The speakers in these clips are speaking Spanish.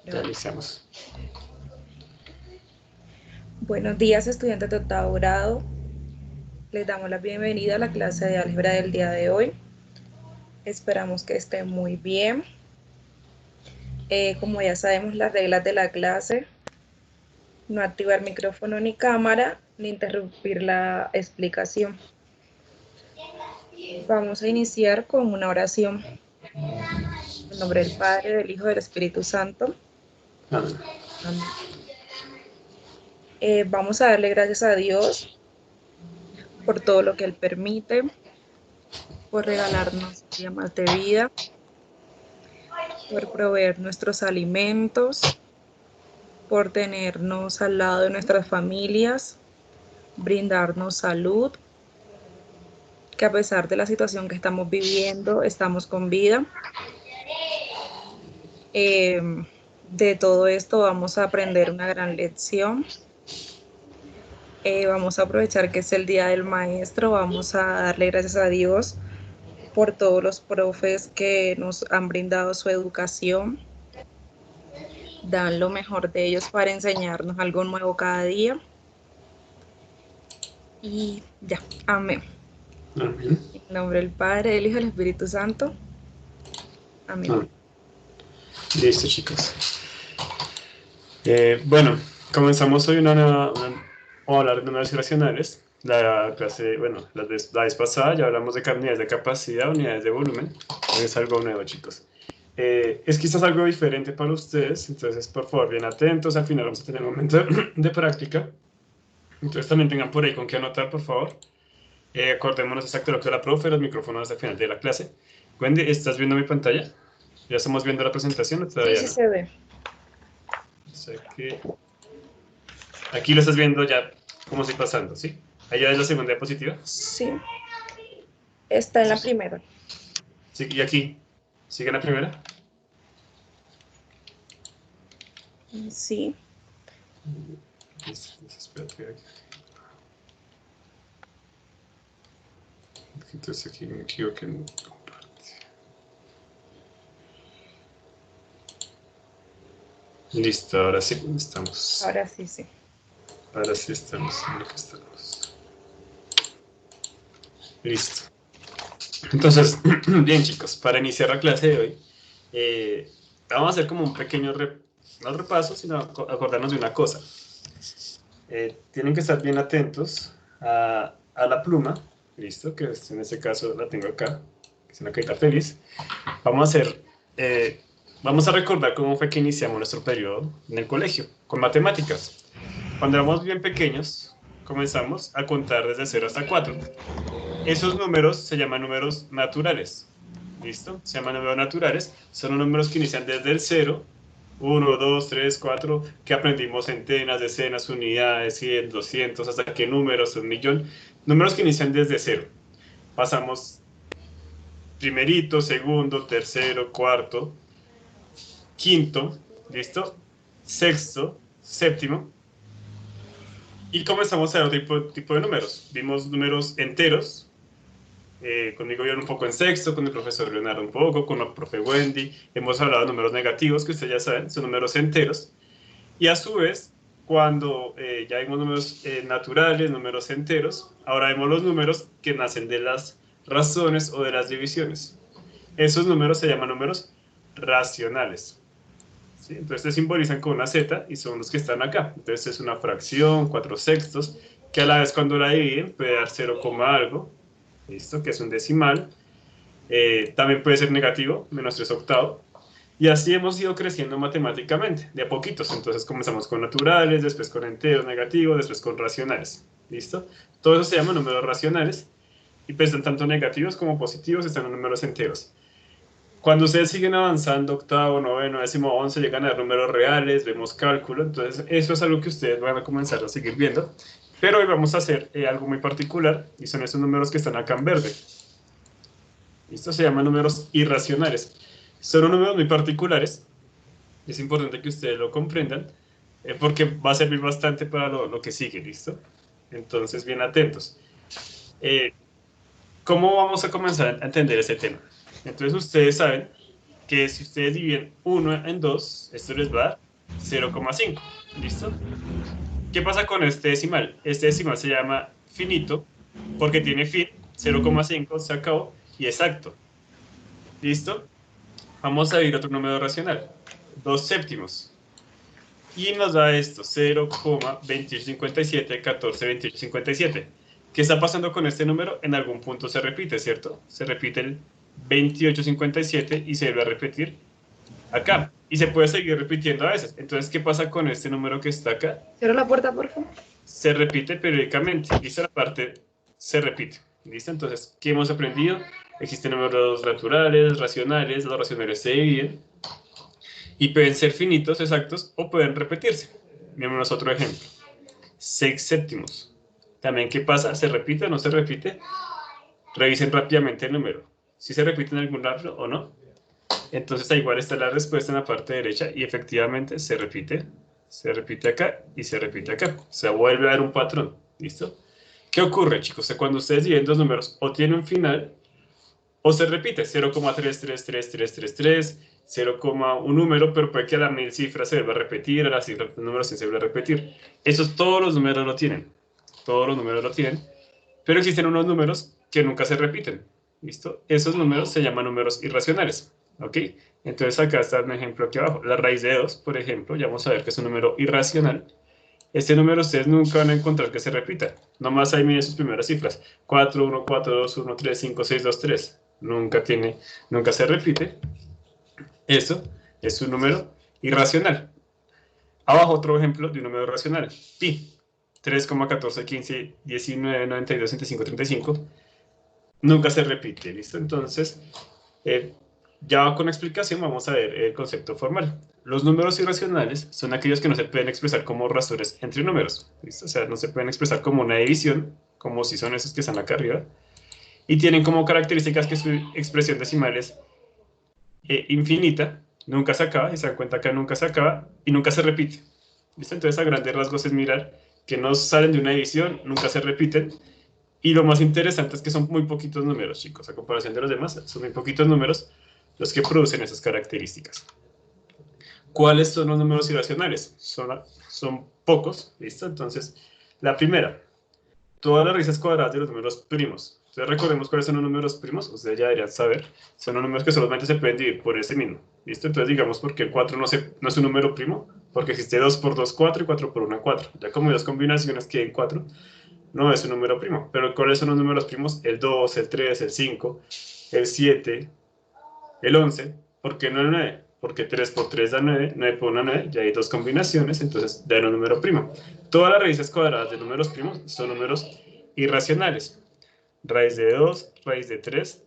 Ya iniciamos. Buenos días, estudiantes de octavo grado. Les damos la bienvenida a la clase de álgebra del día de hoy. Esperamos que estén muy bien. Como ya sabemos las reglas de la clase, no activar micrófono ni cámara, ni interrumpir la explicación. Vamos a iniciar con una oración. En nombre del Padre, del Hijo y del Espíritu Santo. Amén. Amén. Vamos a darle gracias a Dios por todo lo que Él permite, por regalarnos un día más de vida, por proveer nuestros alimentos, por tenernos al lado de nuestras familias, brindarnos salud, que a pesar de la situación que estamos viviendo, estamos con vida. De todo esto vamos a aprender una gran lección. Vamos a aprovechar que es el Día del Maestro, vamos a darle gracias a Dios por todos los profes que nos han brindado su educación, dan lo mejor de ellos para enseñarnos algo nuevo cada día. Y ya, amén. Amén. En nombre del Padre, del Hijo y del Espíritu Santo. Amén. Amén. Listo, chicos. Bueno, comenzamos hoy vamos a hablar de números irracionales. La clase, bueno, la vez pasada ya hablamos de unidades de capacidad, unidades de volumen. Es algo nuevo, chicos. Es quizás algo diferente para ustedes, entonces por favor, bien atentos. Al final vamos a tener un momento de práctica. Entonces también tengan por ahí con qué anotar, por favor. Acordémonos exacto lo que la profe, los micrófonos hasta el final de la clase. Wendy, ¿estás viendo mi pantalla? ¿Ya estamos viendo la presentación o todavía Sí, sí no? se ve. O sea que aquí lo estás viendo ya cómo estoy pasando, ¿sí? Allá es la segunda diapositiva. Sí, está en la primera. Sí, y aquí, ¿sigue en la primera? Sí. Espérate. Entonces aquí me equivoqué en comparte. Listo, ahora sí estamos. Ahora sí, sí. Ahora sí estamos en lo que estamos. Listo. Entonces, bien chicos, para iniciar la clase de hoy, vamos a hacer como un pequeño, no repaso, sino acordarnos de una cosa. Tienen que estar bien atentos a la pluma, listo, que en este caso la tengo acá, que es una carita feliz. Vamos a recordar cómo fue que iniciamos nuestro periodo en el colegio, con matemáticas. Cuando éramos bien pequeños, comenzamos a contar desde 0 hasta 4. Esos números se llaman números naturales. ¿Listo? Se llaman números naturales. Son los números que inician desde el 0, 1, 2, 3, 4, que aprendimos centenas, decenas, unidades, 100, 200, hasta qué números, un millón. Números que inician desde 0. Pasamos primerito, segundo, tercero, cuarto, quinto, ¿listo? Sexto, séptimo. Y comenzamos a ver otro tipo de números. Vimos números enteros. Conmigo vieron un poco en sexto, con el profesor Leonardo un poco, con la profe Wendy. Hemos hablado de números negativos, que ustedes ya saben, son números enteros. Y a su vez, cuando ya vimos números naturales, números enteros, ahora vemos los números que nacen de las razones o de las divisiones. Esos números se llaman números racionales. ¿Sí? Entonces se simbolizan con una Z y son los que están acá. Entonces es una fracción, 4/6, que a la vez cuando la dividen puede dar 0, algo, ¿listo? Que es un decimal. También puede ser negativo, -3/8. Y así hemos ido creciendo matemáticamente, de a poquitos. Entonces comenzamos con naturales, después con enteros negativos, después con racionales. ¿Listo? Todo eso se llama números racionales. Y pues están tanto negativos como positivos, están los números enteros. Cuando ustedes siguen avanzando, octavo, noveno, décimo, 11, llegan a números reales, vemos cálculo. Entonces eso es algo que ustedes van a comenzar a seguir viendo. Pero hoy vamos a hacer algo muy particular, y son estos números que están acá en verde. Esto se llama números irracionales. Son números muy particulares. Es importante que ustedes lo comprendan, porque va a servir bastante para lo que sigue, ¿listo? Entonces, bien atentos. ¿Cómo vamos a comenzar a entender este tema? Entonces, ustedes saben que si ustedes dividen 1 en 2, esto les va a dar 0,5. ¿Listo? ¿Qué pasa con este decimal? Este decimal se llama finito porque tiene fin, 0,5 se acabó y exacto. ¿Listo? Vamos a ir a otro número racional, 2 séptimos. Y nos da esto, 0,2857, 142857. ¿Qué está pasando con este número? En algún punto se repite, ¿cierto? Se repite el 2857 y se vuelve a repetir acá. Y se puede seguir repitiendo a veces. Entonces, ¿qué pasa con este número que está acá? Cierra la puerta, por favor. Se repite periódicamente. Y esta parte se repite. ¿Listo? Entonces, ¿qué hemos aprendido? Existen números naturales, racionales. Los racionales se dividen. Y pueden ser finitos, exactos, o pueden repetirse. Veamos otro ejemplo. 6 séptimos. También, ¿qué pasa? ¿Se repite o no se repite? Revisen rápidamente el número. Si se repite en algún lado o no. Entonces, igual está la respuesta en la parte derecha y efectivamente se repite acá y se repite acá. Se vuelve a dar un patrón. ¿Listo? ¿Qué ocurre, chicos? Cuando ustedes dividen dos números, o tiene un final o se repite 0,333333, 0, un número, pero puede que a la 1000 cifra se vuelva a repetir, a la cifra del número se vuelva a repetir. Esos todos los números lo tienen. Todos los números lo tienen. Pero existen unos números que nunca se repiten. ¿Listo? Esos números se llaman números irracionales. ¿Ok? Entonces acá está un ejemplo aquí abajo. La raíz de 2, por ejemplo, ya vamos a ver que es un número irracional. Este número ustedes nunca van a encontrar que se repita. Nomás ahí miren sus primeras cifras. 4, 1, 4, 2, 1, 3, 5, 6, 2, 3. Nunca se repite. Eso es un número irracional. Abajo otro ejemplo de un número racional. Pi. 3,14, 15, 19, 92, 65, 35. Nunca se repite, ¿listo? Entonces, ya con explicación vamos a ver el concepto formal. Los números irracionales son aquellos que no se pueden expresar como razones entre números, ¿listo? O sea, no se pueden expresar como una división, como si son esos que están acá arriba, y tienen como características que su expresión decimal es infinita, nunca se acaba, y se dan cuenta que nunca se acaba, y nunca se repite, ¿listo? Entonces, a grandes rasgos es mirar que no salen de una división, nunca se repiten, y lo más interesante es que son muy poquitos números, chicos, a comparación de los demás, son muy poquitos números los que producen esas características. ¿Cuáles son los números irracionales? Son pocos, ¿listo? Entonces, la primera, todas las raíces cuadradas de los números primos. Entonces, recordemos cuáles son los números primos, ustedes ya deberían saber, son los números que solamente se pueden dividir por ese mismo, ¿listo? Entonces, digamos, porque el 4 no es un número primo, porque existe 2 por 2, 4 y 4 por 1, 4. Ya como hay dos combinaciones que hay 4, no es un número primo. Pero ¿cuáles son los números primos? El 2, el 3, el 5, el 7, el 11. ¿Por qué no el 9? Porque 3 por 3 da 9, 9 por 1 9, ya hay dos combinaciones, entonces da un número primo. Todas las raíces cuadradas de números primos son números irracionales. Raíz de 2, raíz de 3,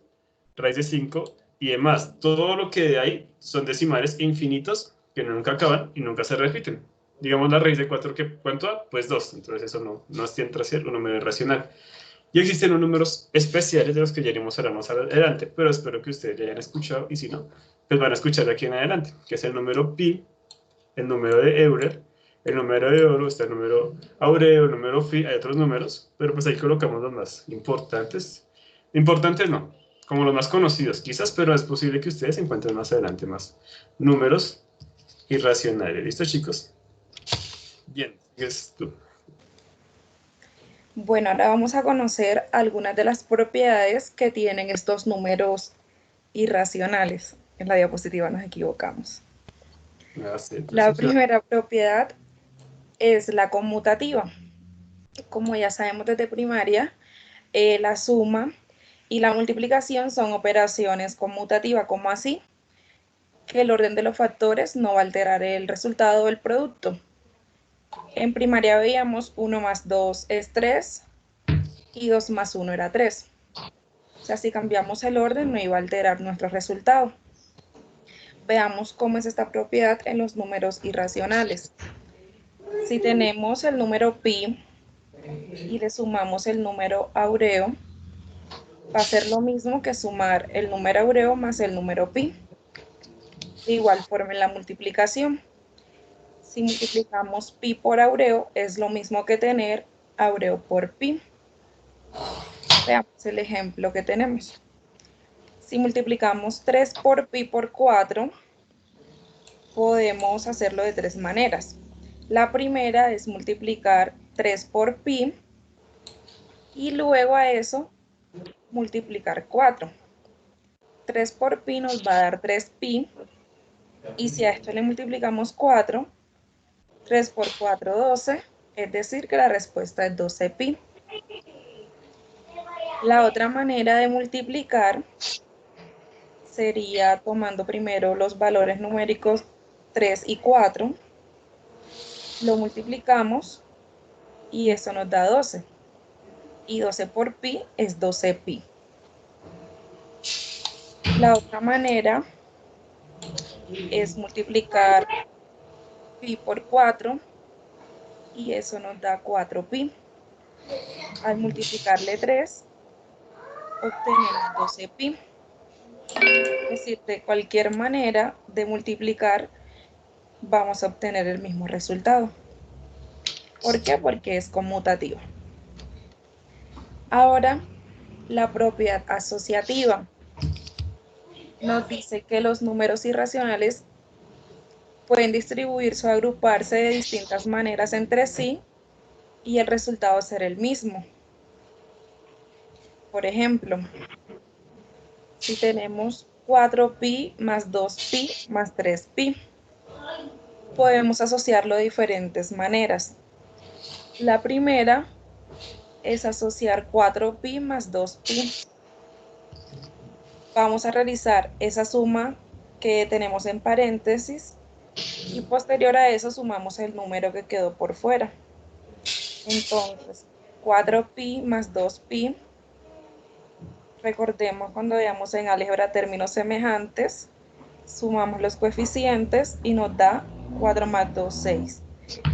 raíz de 5 y demás. Todo lo que hay son decimales infinitos que nunca acaban y nunca se repiten. Digamos la raíz de 4, ¿cuánto da? Pues 2, entonces eso no entra a ser un número irracional. Y existen unos números especiales de los que ya iremos a hablar más adelante, pero espero que ustedes ya hayan escuchado, y si no, pues van a escuchar de aquí en adelante, que es el número pi, el número de Euler, el número de oro, está el número aureo, el número phi, hay otros números, pero pues ahí colocamos los más importantes. Importantes no, como los más conocidos quizás, pero es posible que ustedes encuentren más adelante más números irracionales. ¿Listo, chicos? Bien, sigues tú. Bueno, ahora vamos a conocer algunas de las propiedades que tienen estos números irracionales. En la diapositiva nos equivocamos. La primera propiedad es la conmutativa. Como ya sabemos desde primaria, la suma y la multiplicación son operaciones conmutativas. ¿Cómo así? Que el orden de los factores no va a alterar el resultado del producto. En primaria veíamos 1 más 2 es 3 y 2 más 1 era 3. O sea, si cambiamos el orden no iba a alterar nuestro resultado. Veamos cómo es esta propiedad en los números irracionales. Si tenemos el número pi y le sumamos el número aureo, va a ser lo mismo que sumar el número aureo más el número pi. De igual forma en la multiplicación. Si multiplicamos pi por aureo, es lo mismo que tener aureo por pi. Veamos el ejemplo que tenemos. Si multiplicamos 3 por pi por 4, podemos hacerlo de tres maneras. La primera es multiplicar 3 por pi y luego a eso multiplicar 4. 3 por pi nos va a dar 3pi y si a esto le multiplicamos 4, 3 por 4, 12, es decir que la respuesta es 12pi. La otra manera de multiplicar sería tomando primero los valores numéricos 3 y 4, lo multiplicamos y eso nos da 12. Y 12 por pi es 12pi. La otra manera es multiplicar pi por 4 y eso nos da 4pi. Al multiplicarle 3, obtenemos 12pi. Es decir, de cualquier manera de multiplicar, vamos a obtener el mismo resultado. ¿Por qué? Porque es conmutativa. Ahora, la propiedad asociativa nos dice que los números irracionales pueden distribuirse o agruparse de distintas maneras entre sí y el resultado será el mismo. Por ejemplo, si tenemos 4pi más 2pi más 3pi, podemos asociarlo de diferentes maneras. La primera es asociar 4pi más 2pi. Vamos a realizar esa suma que tenemos en paréntesis y posterior a eso sumamos el número que quedó por fuera. Entonces, 4pi más 2pi, recordemos cuando veamos en álgebra términos semejantes, sumamos los coeficientes y nos da 4 más 2, 6,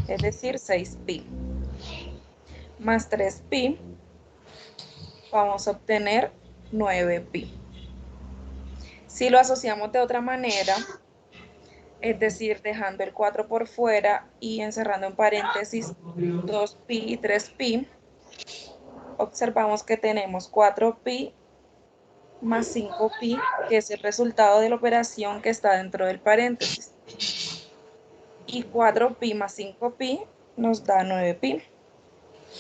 es decir, 6pi. Más 3pi, vamos a obtener 9pi. Si lo asociamos de otra manera, es decir, dejando el 4 por fuera y encerrando en paréntesis 2pi y 3pi, observamos que tenemos 4pi más 5pi, que es el resultado de la operación que está dentro del paréntesis. Y 4pi más 5pi nos da 9pi.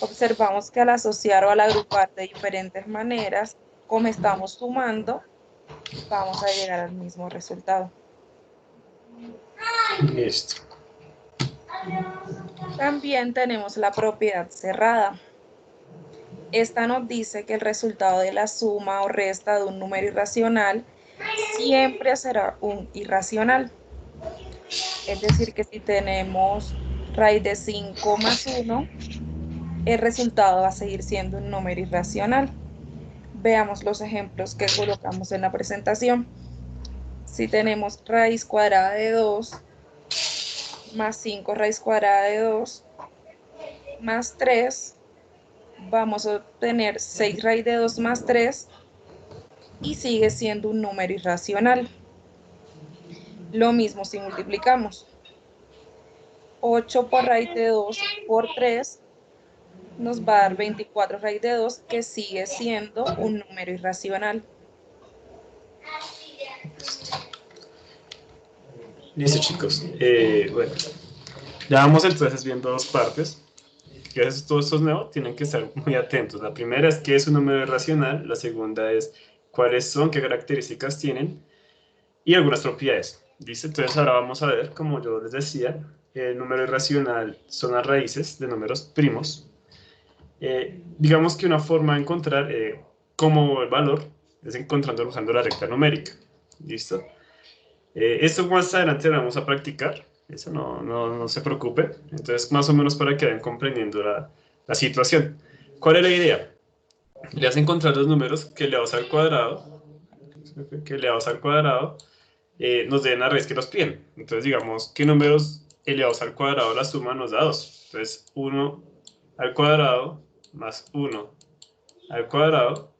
Observamos que al asociar o al agrupar de diferentes maneras, como estamos sumando, vamos a llegar al mismo resultado. Listo. También tenemos la propiedad cerrada. Esta nos dice que el resultado de la suma o resta de un número irracional siempre será un irracional. Es decir, que si tenemos raíz de 5 más 1, el resultado va a seguir siendo un número irracional. Veamos los ejemplos que colocamos en la presentación. Si tenemos raíz cuadrada de 2 más 5 raíz cuadrada de 2 más 3, vamos a obtener 6 raíz de 2 más 3 y sigue siendo un número irracional. Lo mismo si multiplicamos. 8 por raíz de 2 por 3 nos va a dar 24 raíz de 2, que sigue siendo un número irracional. Listo, chicos. Bueno, ya vamos entonces viendo dos partes. Que todos estos nuevos tienen que estar muy atentos. La primera es qué es un número irracional. La segunda es cuáles son, qué características tienen y algunas propiedades. ¿Listo? Entonces ahora vamos a ver, como yo les decía, el número irracional son las raíces de números primos. Digamos que una forma de encontrar como el valor es encontrándolo usando la recta numérica. ¿Listo? Esto más adelante lo vamos a practicar, eso no se preocupe. Entonces, más o menos para que vayan comprendiendo la situación. ¿Cuál es la idea? Le vas a encontrar los números que elevados al cuadrado, nos den la raíz que los piden. Entonces, digamos, ¿qué números elevados al cuadrado la suma nos da 2? Entonces, 1 al cuadrado más 1 al cuadrado,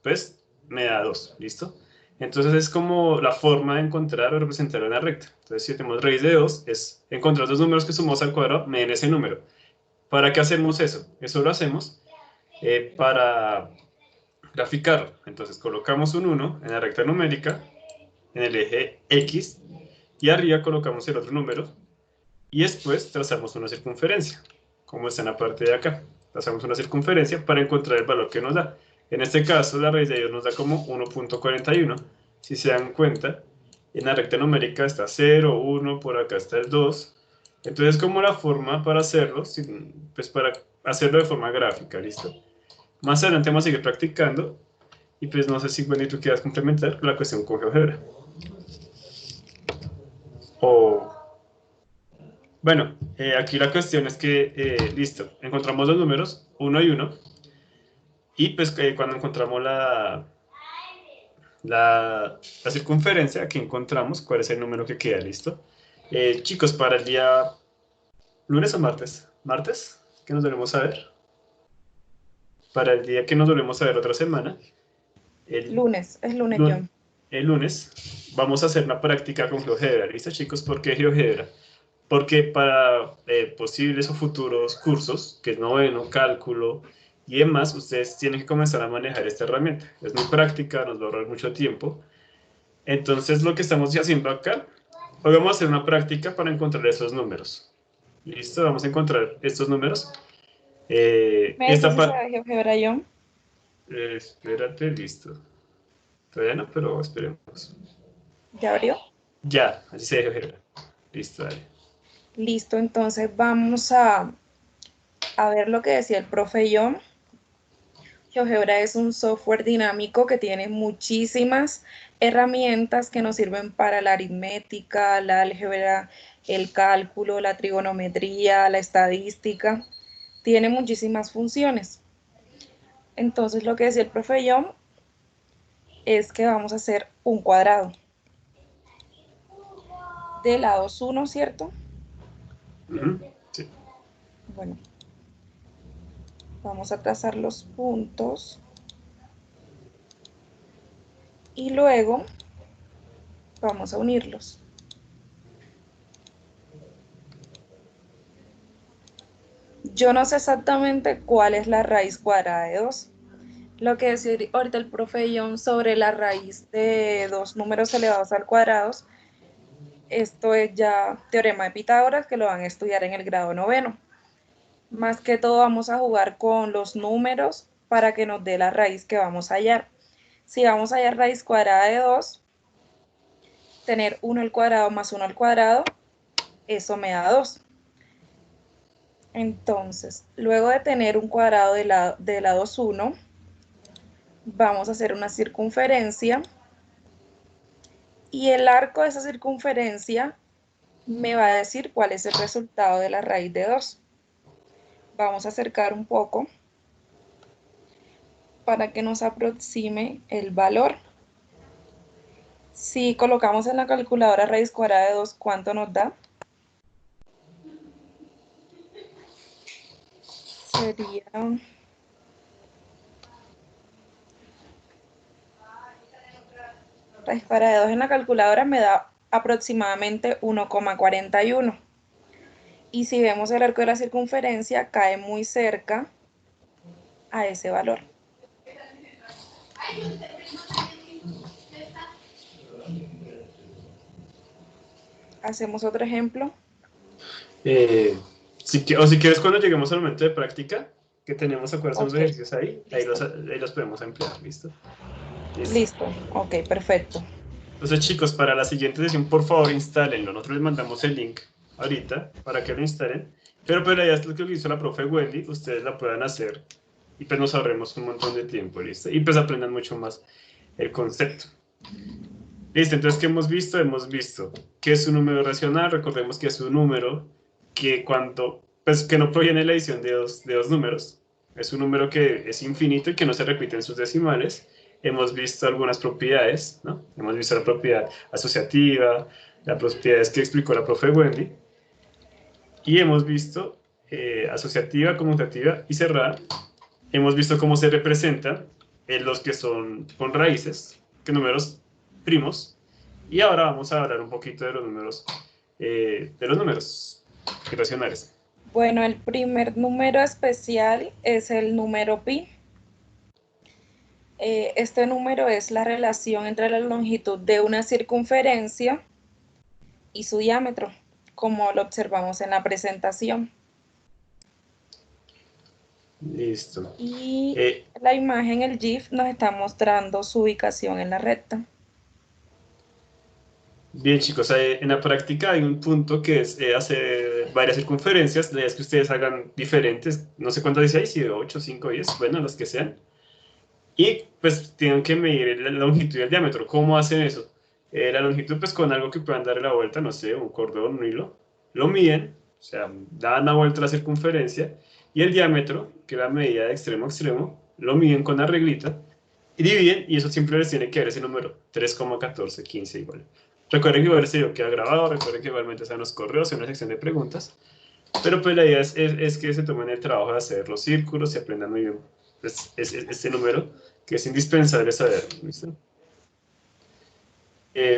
pues me da 2, ¿listo? Entonces es como la forma de encontrar o representar una recta. Entonces si tenemos raíz de 2, es encontrar dos números que sumamos al cuadrado, me den ese número. ¿Para qué hacemos eso? Eso lo hacemos para graficarlo. Entonces colocamos un 1 en la recta numérica, en el eje X, y arriba colocamos el otro número, y después trazamos una circunferencia, como está en la parte de acá. Trazamos una circunferencia para encontrar el valor que nos da. En este caso, la raíz de 2 nos da como 1.41. Si se dan cuenta, en la recta numérica está 0, 1, por acá está el 2. Entonces, como la forma para hacerlo, pues para hacerlo de forma gráfica, ¿listo? Más adelante vamos a seguir practicando, y pues no sé si Wendy tú quieras complementar la cuestión con GeoGebra. O... Bueno, aquí la cuestión es que, listo, encontramos los números 1 y 1, y pues cuando encontramos la circunferencia, aquí encontramos cuál es el número que queda, listo. Chicos, para el día lunes o martes, martes, que nos volvemos a ver, para el día que nos volvemos a ver otra semana, Lunes, es lunes, lun- John. el lunes, vamos a hacer una práctica con GeoGebra, ¿listo, chicos? ¿Por qué GeoGebra? Porque para posibles o futuros cursos, que es noveno, cálculo y demás, ustedes tienen que comenzar a manejar esta herramienta. Es muy práctica, nos va a ahorrar mucho tiempo. Entonces, lo que estamos haciendo acá, hoy vamos a hacer una práctica para encontrar esos números. ¿Listo? Vamos a encontrar estos números. ¿Me dices Esta si parte... sabe GeoGebra, John? espérate, listo. Todavía no, pero esperemos. ¿Ya abrió? Ya, así se deja. Listo, dale. Listo, entonces vamos a ver lo que decía el profe John. GeoGebra es un software dinámico que tiene muchísimas herramientas que nos sirven para la aritmética, la álgebra, el cálculo, la trigonometría, la estadística. Tiene muchísimas funciones. Entonces lo que decía el profe John es que vamos a hacer un cuadrado de lados 1, ¿cierto? Sí. Bueno, vamos a trazar los puntos y luego vamos a unirlos. Yo no sé exactamente cuál es la raíz cuadrada de 2. Lo que decía ahorita el profe John sobre la raíz de dos números elevados al cuadrado, esto es ya teorema de Pitágoras, que lo van a estudiar en el grado noveno. Más que todo vamos a jugar con los números para que nos dé la raíz que vamos a hallar. Si vamos a hallar raíz cuadrada de 2, tener 1 al cuadrado más 1 al cuadrado, eso me da 2. Entonces, luego de tener un cuadrado de lados 1, vamos a hacer una circunferencia y el arco de esa circunferencia me va a decir cuál es el resultado de la raíz de 2. Vamos a acercar un poco para que nos aproxime el valor. Si colocamos en la calculadora raíz cuadrada de 2, ¿cuánto nos da? Sería... raíz cuadrada de 2 en la calculadora me da aproximadamente 1,41. Y si vemos el arco de la circunferencia, cae muy cerca a ese valor. Hacemos otro ejemplo. Si quieres, cuando lleguemos al momento de práctica, que tenemos, acuerdos unos ejercicios ahí los podemos emplear, ¿listo? Listo, ok, perfecto. Entonces, chicos, para la siguiente sesión, por favor, instálenlo. Nosotros les mandamos el link ahorita para que lo instalen. Pero ya es lo que hizo la profe Wendy, ustedes la puedan hacer y pues nos ahorremos un montón de tiempo, ¿listo? Y pues aprendan mucho más el concepto. Listo, entonces, ¿qué hemos visto? Hemos visto que es un número racional. Recordemos que es un número que que no proviene de la adición de dos números. Es un número que es infinito y que no se repite en sus decimales. Hemos visto algunas propiedades, ¿no? Hemos visto la propiedad asociativa, las propiedades que explicó la profe Wendy. Y hemos visto asociativa, conmutativa y cerrada. Hemos visto cómo se representan los que son con raíces, que números primos, y ahora vamos a hablar un poquito de los números irracionales. Bueno, el primer número especial es el número pi. Este número es la relación entre la longitud de una circunferencia y su diámetro, como lo observamos en la presentación. Listo. Y la imagen, el GIF, nos está mostrando su ubicación en la recta. Bien, chicos, en la práctica hay un punto que es hacer varias circunferencias. La idea es que ustedes hagan diferentes, no sé cuántas dice ahí, si de 8, 5, 10, bueno, las que sean. Y pues tienen que medir la longitud y el diámetro. ¿Cómo hacen eso? La longitud, pues con algo que puedan darle la vuelta, no sé, un cordón, un hilo. Lo miden, o sea, dan la vuelta a la circunferencia. Y el diámetro, que es la medida de extremo a extremo, lo miden con la reglita y dividen, y eso siempre les tiene que dar ese número, 3,1415 igual. Recuerden que igual este video queda grabado, recuerden que igualmente están los correos en una sección de preguntas, pero pues la idea es que se tomen el trabajo de hacer los círculos y aprendan muy bien pues, este número, que es indispensable saber. ¿Listo?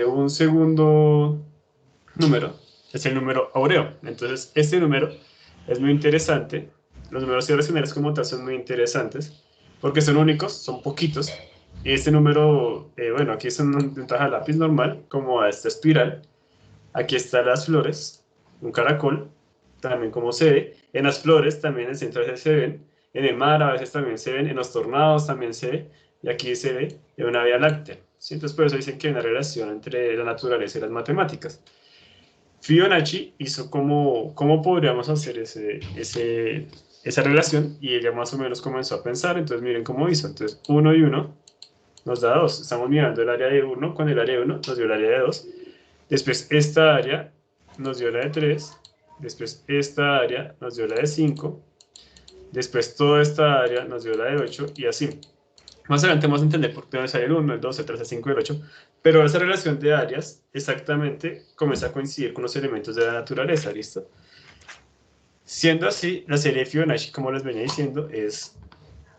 Un segundo número es el número áureo. Entonces, este número es muy interesante. Los números irracionales como tal son muy interesantes porque son únicos, son poquitos. Y este número, bueno, aquí es una ventaja lápiz normal, como a esta espiral. Aquí están las flores, un caracol, también como se ve. En las flores también en el centro a veces se ven. En el mar a veces también se ven. En los tornados también se ve. Y aquí se ve en una vía láctea. ¿Sí? Entonces por eso dicen que hay una relación entre la naturaleza y las matemáticas. Fibonacci hizo cómo podríamos hacer esa relación y ella más o menos comenzó a pensar. Entonces miren cómo hizo. Entonces 1 y 1 nos da 2. Estamos mirando el área de 1 con el área de 1, nos dio el área de 2. Después esta área nos dio la de 3. Después esta área nos dio la de 5. Después toda esta área nos dio la de 8 y así. Más adelante vamos a entender por qué dónde sale el 1, el 2, el 3, el 5 y el 8. Pero esa relación de áreas exactamente comienza a coincidir con los elementos de la naturaleza, ¿listo? Siendo así, la serie de Fibonacci, como les venía diciendo, es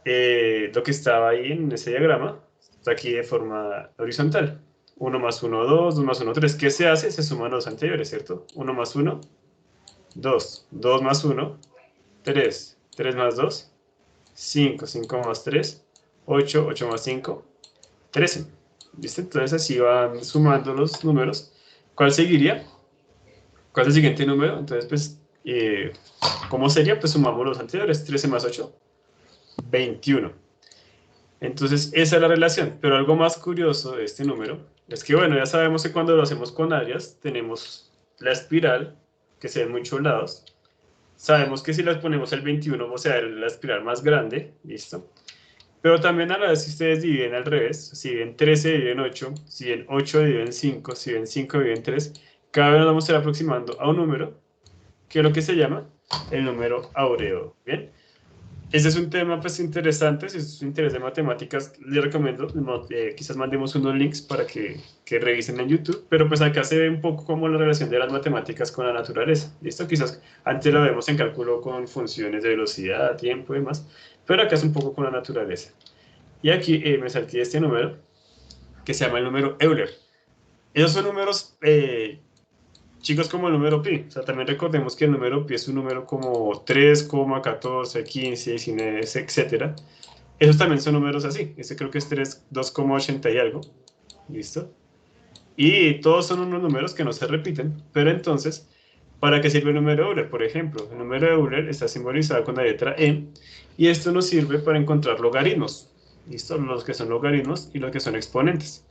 lo que estaba ahí en ese diagrama, está aquí de forma horizontal. 1 más 1, 2, 2 más 1, 3. ¿Qué se hace? Se suman los anteriores, ¿cierto? 1 más 1, 2. 2 más 1, 3. 3 más 2, 5. 5 más 3, 8. 8 más 5, 13. ¿Viste? Entonces así van sumando los números. ¿Cuál seguiría? ¿Cuál es el siguiente número? Entonces, pues, ¿cómo sería? Pues sumamos los anteriores. 13 más 8, 21. Entonces, esa es la relación. Pero algo más curioso de este número es que, bueno, ya sabemos que cuando lo hacemos con áreas, tenemos la espiral, que se ve en muchos lados. Sabemos que si les ponemos el 21, o sea, la espiral más grande, ¿listo? Pero también a la vez si ustedes dividen al revés, si dividen 13 dividen 8, si dividen 8 dividen 5, si dividen 5 dividen 3, cada vez nos vamos a ir aproximando a un número, que es lo que se llama el número áureo, ¿bien? Ese es un tema pues interesante, si es su interés de matemáticas, les recomiendo, quizás mandemos unos links para que revisen en YouTube, pero pues acá se ve un poco como la relación de las matemáticas con la naturaleza, ¿listo? Quizás antes lo vemos en cálculo con funciones de velocidad, tiempo y demás, pero acá es un poco con la naturaleza. Y aquí me salté este número, que se llama el número Euler. Esos son números chicos como el número pi. O sea, también recordemos que el número pi es un número como 3,14, 15, 19, etcétera. Esos también son números así. Este creo que es 2,80 y algo. ¿Listo? Y todos son unos números que no se repiten. Pero entonces, ¿para qué sirve el número Euler? Por ejemplo, el número Euler está simbolizado con la letra E. Y esto nos sirve para encontrar logaritmos. ¿Listo? Los que son logaritmos y los que son exponentes.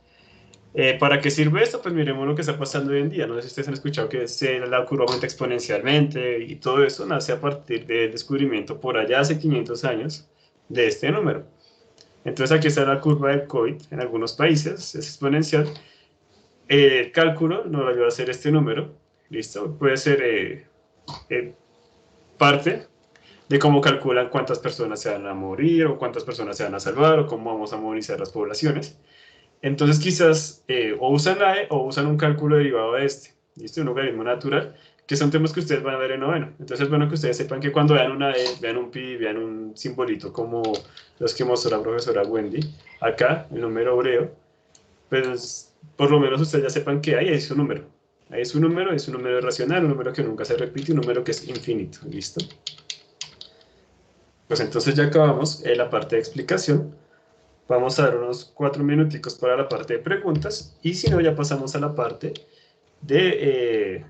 ¿Para qué sirve esto? Pues miremos lo que está pasando hoy en día. No sé si ustedes han escuchado que la curva aumenta exponencialmente y todo eso nace a partir del descubrimiento por allá hace 500 años de este número. Entonces aquí está la curva del COVID en algunos países, es exponencial. El cálculo nos ayuda a hacer este número, ¿listo? Puede ser parte de cómo calculan cuántas personas se van a morir o cuántas personas se van a salvar o cómo vamos a movilizar las poblaciones. Entonces quizás o usan AE o usan un cálculo derivado de este, ¿listo? Un logaritmo natural, que son temas que ustedes van a ver en noveno. Entonces es bueno que ustedes sepan que cuando vean una E, vean un pi, vean un simbolito como los que mostró la profesora Wendy, acá, el número hebreo, pues por lo menos ustedes ya sepan que ahí es un número. Ahí es un número racional, un número que nunca se repite, un número que es infinito, ¿listo? Pues entonces ya acabamos la parte de explicación. Vamos a dar unos 4 minuticos para la parte de preguntas y si no, ya pasamos a la parte de